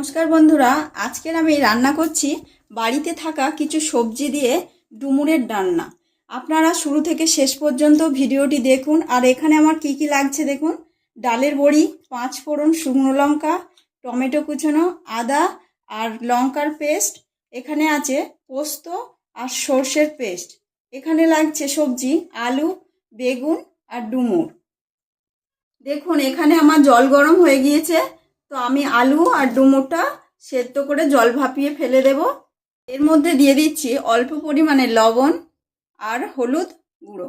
নমস্কার বন্ধুরা, আজকের আমি রান্না করছি বাড়িতে থাকা কিছু সবজি দিয়ে ডুমুরের ডালনা। আপনারা শুরু থেকে শেষ পর্যন্ত ভিডিওটি দেখুন। আর এখানে আমার কি কি লাগছে দেখুন। ডালের বড়ি, 5 ফোড়ন, শুকনো লঙ্কা, টমেটো কুচনো, আদা আর লঙ্কার পেস্ট, এখানে আছে পোস্ত আর সর্ষের পেস্ট। এখানে লাগছে সবজি আলু, বেগুন আর ডুমুর। দেখুন এখানে আমার জল গরম হয়ে গিয়েছে, তো আমি আলু আর ডুমুরটা সেদ্ধ করে জল ভাপিয়ে ফেলে দেব। এর মধ্যে দিয়ে দিচ্ছি অল্প পরিমাণে লবণ আর হলুদ গুঁড়ো।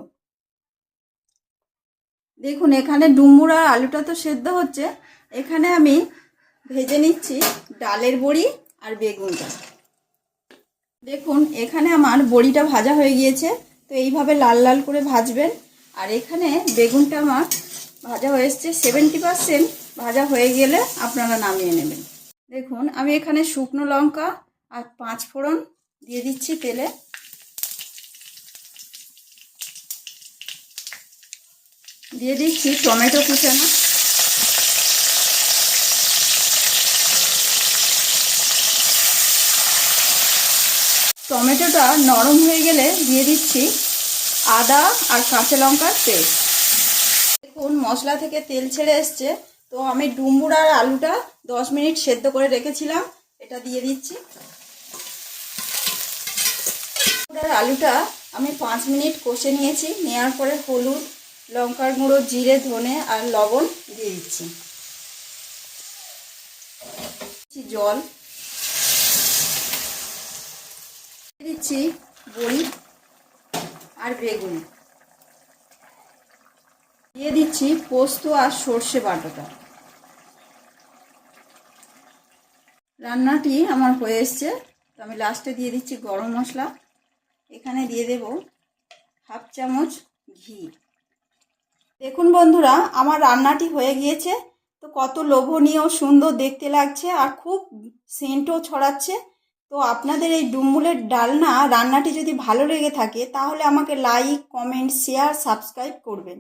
দেখুন এখানে ডুমুর আর আলুটা তো সেদ্ধ হচ্ছে, এখানে আমি ভেজে নিচ্ছি ডালের বড়ি আর বেগুনটা। দেখুন এখানে আমার বড়িটা ভাজা হয়ে গিয়েছে, তো এইভাবে লাল লাল করে ভাজবেন। আর এখানে বেগুনটা আমার ভাজা হয়ে এসছে, 70% ভাজা হয়ে গেলে আপনারা নামিয়ে নেবেন। দেখুন আমি এখানে শুকনো লঙ্কা আর 5 ফোড়ন দিয়ে দিচ্ছি তেলে। দিয়ে দিচ্ছি টমেটো কুচানো। টমেটোটা নরম হয়ে গেলে দিয়ে দিচ্ছি আদা আর কাঁচা লঙ্কার পেস্ট। দেখুন মশলা থেকে তেল ছেড়ে এসছে, তো আমি ডুমুর আর আলুটা 10 মিনিট সেদ্ধ করে রেখেছিলাম, এটা দিয়ে দিচ্ছি। আর আলুটা আমি 5 মিনিট কষে নিয়েছি, নেওয়ার পরে হলুদ, লঙ্কার গুঁড়ো, জিরে, ধনে আর লবণ দিয়ে দিচ্ছি। জল দিয়ে দিচ্ছি, বড়ি আর বেগুন দিয়ে দিচ্ছি, পোস্ত আর সর্ষে বাটাটা। রান্নাটি আমার হয়ে এসছে, তো আমি লাস্টে দিয়ে দিচ্ছি গরম মশলা। এখানে দিয়ে দেব 1/2 চামচ ঘি। দেখুন বন্ধুরা আমার রান্নাটি হয়ে গিয়েছে, তো কত লোভনীয় সুন্দর দেখতে লাগছে আর খুব সেন্টও ছড়াচ্ছে। তো আপনাদের এই ডুমুরের ডালনা রান্নাটি যদি ভালো লেগে থাকে তাহলে আমাকে লাইক, কমেন্ট, শেয়ার, সাবস্ক্রাইব করবেন।